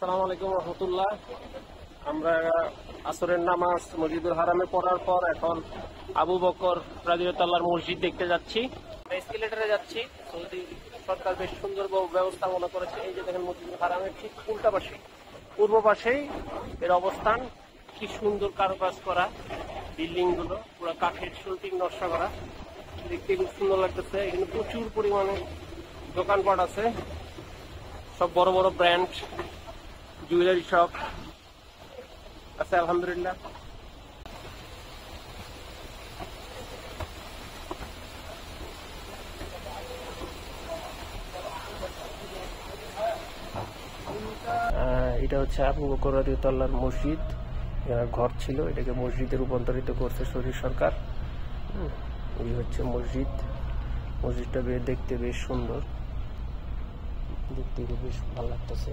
আসসালামু আলাইকুম রহমতুল্লাহ। আমরা আসরের নামাজ মসজিদুল হারামে পড়ার পর এখন আবু বকর রাদিয়াল্লাহু মসজিদ দেখতে যাচ্ছি। এসকেলেটরে যাচ্ছি। সৌদি সরকার বেশ সুন্দর ব্যবস্থাপনা করেছে। এই যে দেখেন মসজিদুল হারামের ঠিক উল্টা পাশে, পূর্ব পাশেই এর অবস্থান। কি সুন্দর কারুকাজ করা বিল্ডিং গুলো, পুরো কাঠের শুল্টিং নকশা করা, দেখতে খুব সুন্দর লাগতেছে। এখানে প্রচুর পরিমাণে দোকানপাট আছে, সব বড় বড় ব্র্যান্ড জুয়েলারি শপ আছে আলহামদুলিল্লাহ। এটা হচ্ছে আবু বকর রাদিয়াল্লাহু মসজিদ। ঘর ছিল, এটাকে মসজিদে রূপান্তরিত করছে সৌদি সরকার। এই হচ্ছে মসজিদ। মসজিদটা দেখতে বেশ সুন্দর, দেখতে বেশ ভালো লাগতেছে।